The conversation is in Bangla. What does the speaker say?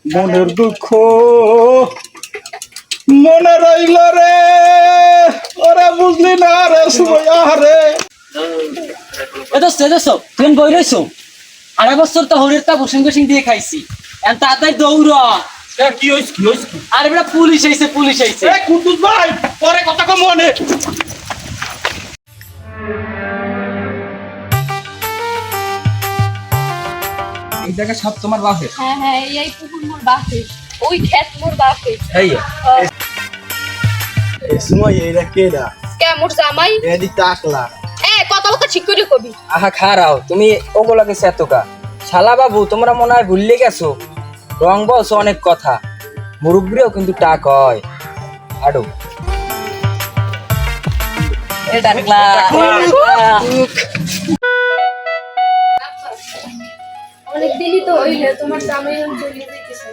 মনের দুঃখ মনে রইল রে, ওরা বুঝলি না রে সুমাইয়া রে। তুমি বই রইছো 2.5 বছর তো হরির তা বসিং বসিং দিয়ে খাইছি এখন তাড়াতাড়ি দৌড়। কি হইছে কি হইছে? আরে বেটা পুলিশ আইছে। এ কুদ্দুস ভাই, পরে কথা কম মনে। এই জায়গা সব তোমার বাপের? হ্যাঁ হ্যাঁ, এই পুকুর মোর বাপের, ওই ক্ষেত মোর বাপের। এই সময় এইটা কেডা? কে মোর জামাই? এদি টাকলা। কথা বলতে ঠিক করে কবি। আহা খারাও তুমি ওগুলাকে সেতকা শালা বাবু, তোমরা মনে হয় ভুললে গেছো। রং বস অনেক কথা, মুরব্বীও কিন্তু টাক হয়। আডো এ টাকলা অনেক দিনই তো হইলে তোমার জামাই চলে যেতেছে।